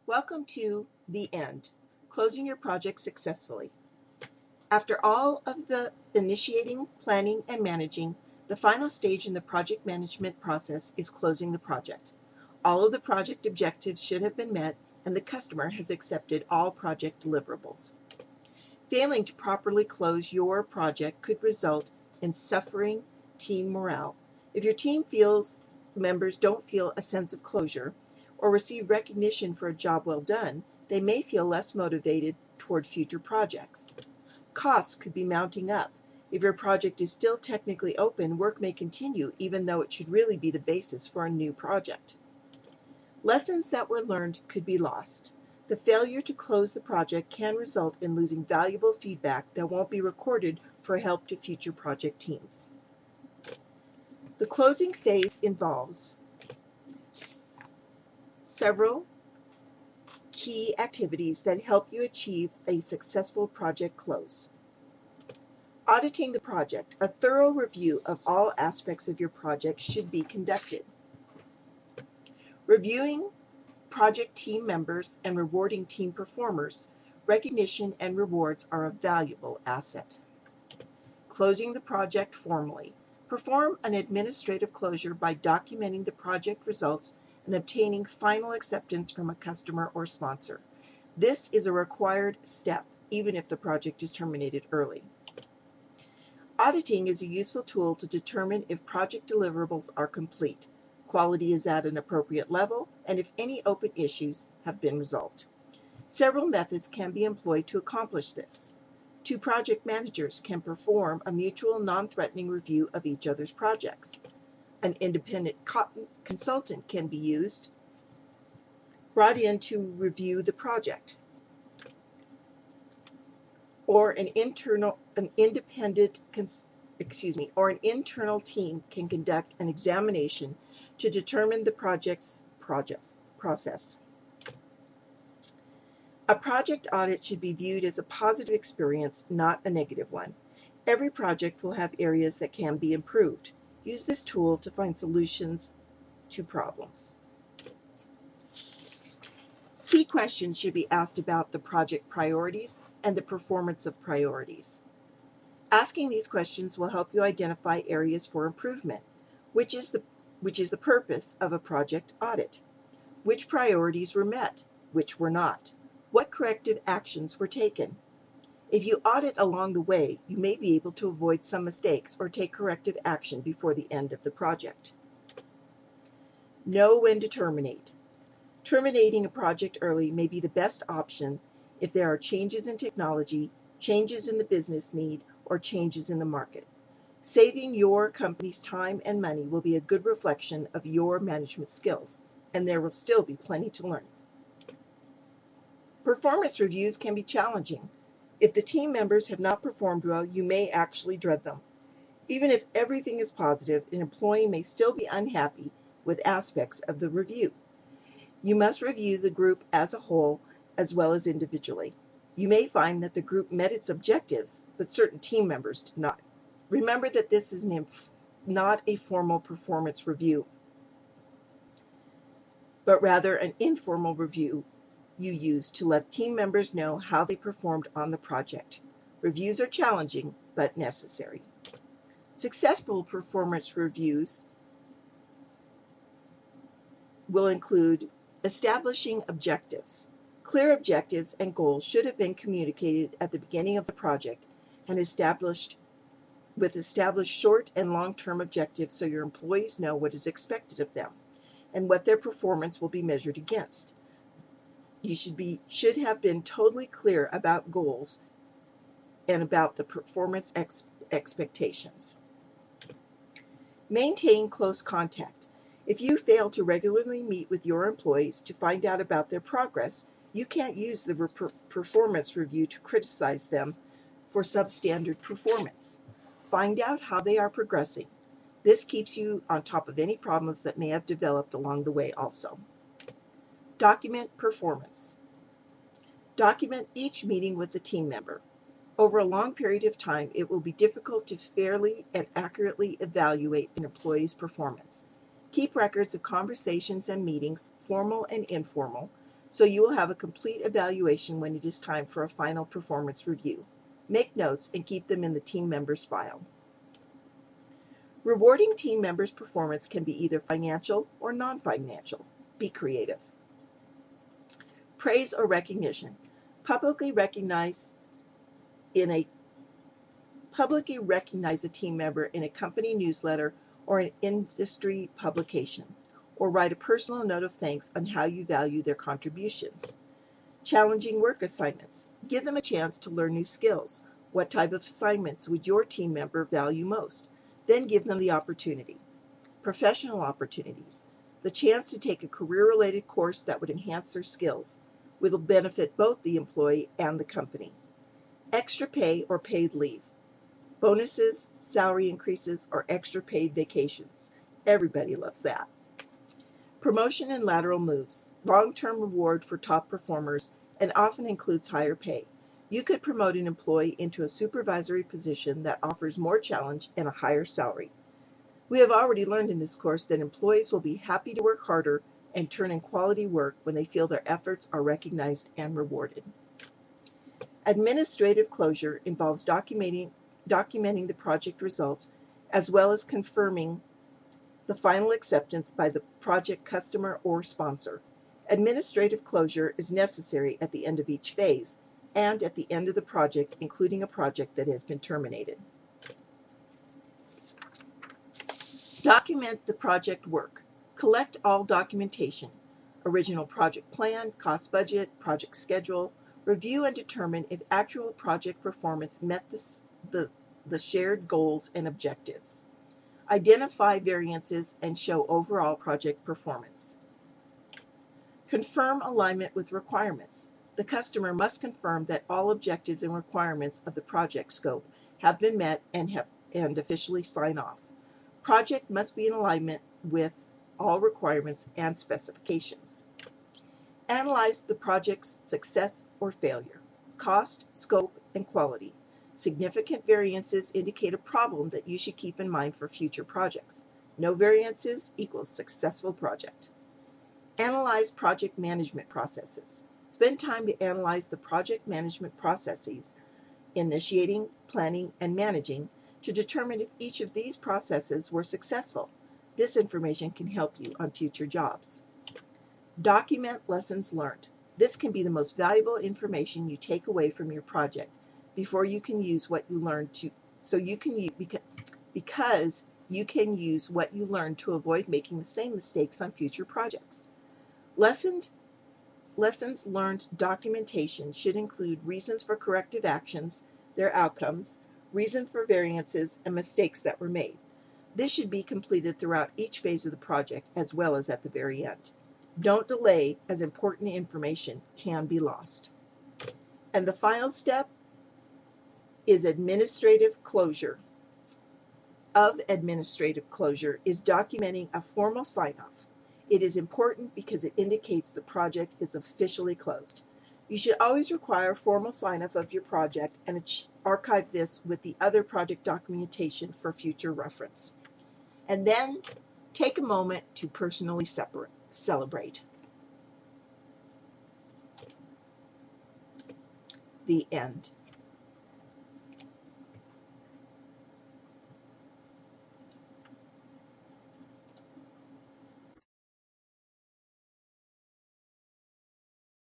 Welcome to the end, closing your project successfully. After all of the initiating, planning, and managing, the final stage in the project management process is closing the project. All of the project objectives should have been met, and the customer has accepted all project deliverables. Failing to properly close your project could result in suffering team morale. If your team members don't feel a sense of closure or receive recognition for a job well done, they may feel less motivated toward future projects. Costs could be mounting up. If your project is still technically open, work may continue even though it should really be the basis for a new project. Lessons that were learned could be lost. The failure to close the project can result in losing valuable feedback that won't be recorded for help to future project teams. The closing phase involves several key activities that help you achieve a successful project close. Auditing the project. A thorough review of all aspects of your project should be conducted. Reviewing project team members and rewarding team performers. Recognition and rewards are a valuable asset. Closing the project formally. Perform an administrative closure by documenting the project results and obtaining final acceptance from a customer or sponsor. This is a required step, even if the project is terminated early. Auditing is a useful tool to determine if project deliverables are complete, quality is at an appropriate level, and if any open issues have been resolved. Several methods can be employed to accomplish this. Two project managers can perform a mutual non-threatening review of each other's projects. An independent consultant can be brought in to review the project. Or an internal team can conduct an examination to determine the project's process. A project audit should be viewed as a positive experience, not a negative one. Every project will have areas that can be improved. Use this tool to find solutions to problems. Key questions should be asked about the project priorities and the performance of priorities. Asking these questions will help you identify areas for improvement, which is the purpose of a project audit. Which priorities were met? Which were not? What corrective actions were taken? If you audit along the way, you may be able to avoid some mistakes or take corrective action before the end of the project. Know when to terminate. Terminating a project early may be the best option if there are changes in technology, changes in the business need, or changes in the market. Saving your company's time and money will be a good reflection of your management skills, and there will still be plenty to learn. Performance reviews can be challenging. If the team members have not performed well, you may actually dread them. Even if everything is positive, an employee may still be unhappy with aspects of the review. You must review the group as a whole as well as individually. You may find that the group met its objectives, but certain team members did not. Remember that this is not a formal performance review, but rather an informal review you use to let team members know how they performed on the project. Reviews are challenging, but necessary. Successful performance reviews will include establishing objectives. Clear objectives and goals should have been communicated at the beginning of the project and established short and long-term objectives so your employees know what is expected of them and what their performance will be measured against. You should have been totally clear about goals and about the performance expectations. Maintain close contact. If you fail to regularly meet with your employees to find out about their progress, you can't use the performance review to criticize them for substandard performance. Find out how they are progressing. This keeps you on top of any problems that may have developed along the way also. Document performance. Document each meeting with the team member. Over a long period of time, it will be difficult to fairly and accurately evaluate an employee's performance. Keep records of conversations and meetings, formal and informal, so you will have a complete evaluation when it is time for a final performance review. Make notes and keep them in the team members' file. Rewarding team members' performance can be either financial or non-financial. Be creative. Praise or recognition. Publicly recognize a team member in a company newsletter or an industry publication, or write a personal note of thanks on how you value their contributions. Challenging work assignments. Give them a chance to learn new skills. What type of assignments would your team member value most? Then give them the opportunity. Professional opportunities. The chance to take a career-related course that would enhance their skills, will benefit both the employee and the company. Extra pay or paid leave. Bonuses, salary increases, or extra paid vacations. Everybody loves that. Promotion and lateral moves. Long-term reward for top performers and often includes higher pay. You could promote an employee into a supervisory position that offers more challenge and a higher salary. We have already learned in this course that employees will be happy to work harder and turn in quality work when they feel their efforts are recognized and rewarded. Administrative closure involves documenting the project results as well as confirming the final acceptance by the project customer or sponsor. Administrative closure is necessary at the end of each phase and at the end of the project, including a project that has been terminated. Document the project work. Collect all documentation, original project plan, cost budget, project schedule. Review and determine if actual project performance met the shared goals and objectives. Identify variances and show overall project performance. Confirm alignment with requirements. The customer must confirm that all objectives and requirements of the project scope have been met and officially sign off. Project must be in alignment with all requirements and specifications. Analyze the project's success or failure. Cost, scope, and quality. Significant variances indicate a problem that you should keep in mind for future projects. No variances equals successful project. Analyze project management processes. Spend time to analyze the project management processes, initiating, planning, and managing, to determine if each of these processes were successful. This information can help you on future jobs. Document lessons learned. This can be the most valuable information you take away from your project before you can use what you learned because you can use what you learned to avoid making the same mistakes on future projects. Lessons learned documentation should include reasons for corrective actions, their outcomes, reason for variances, and mistakes that were made. This should be completed throughout each phase of the project as well as at the very end. Don't delay, as important information can be lost. And the final step is administrative closure. Administrative closure is documenting a formal sign-off. It is important because it indicates the project is officially closed. You should always require a formal sign-off of your project and archive this with the other project documentation for future reference. And then take a moment to personally celebrate. The end.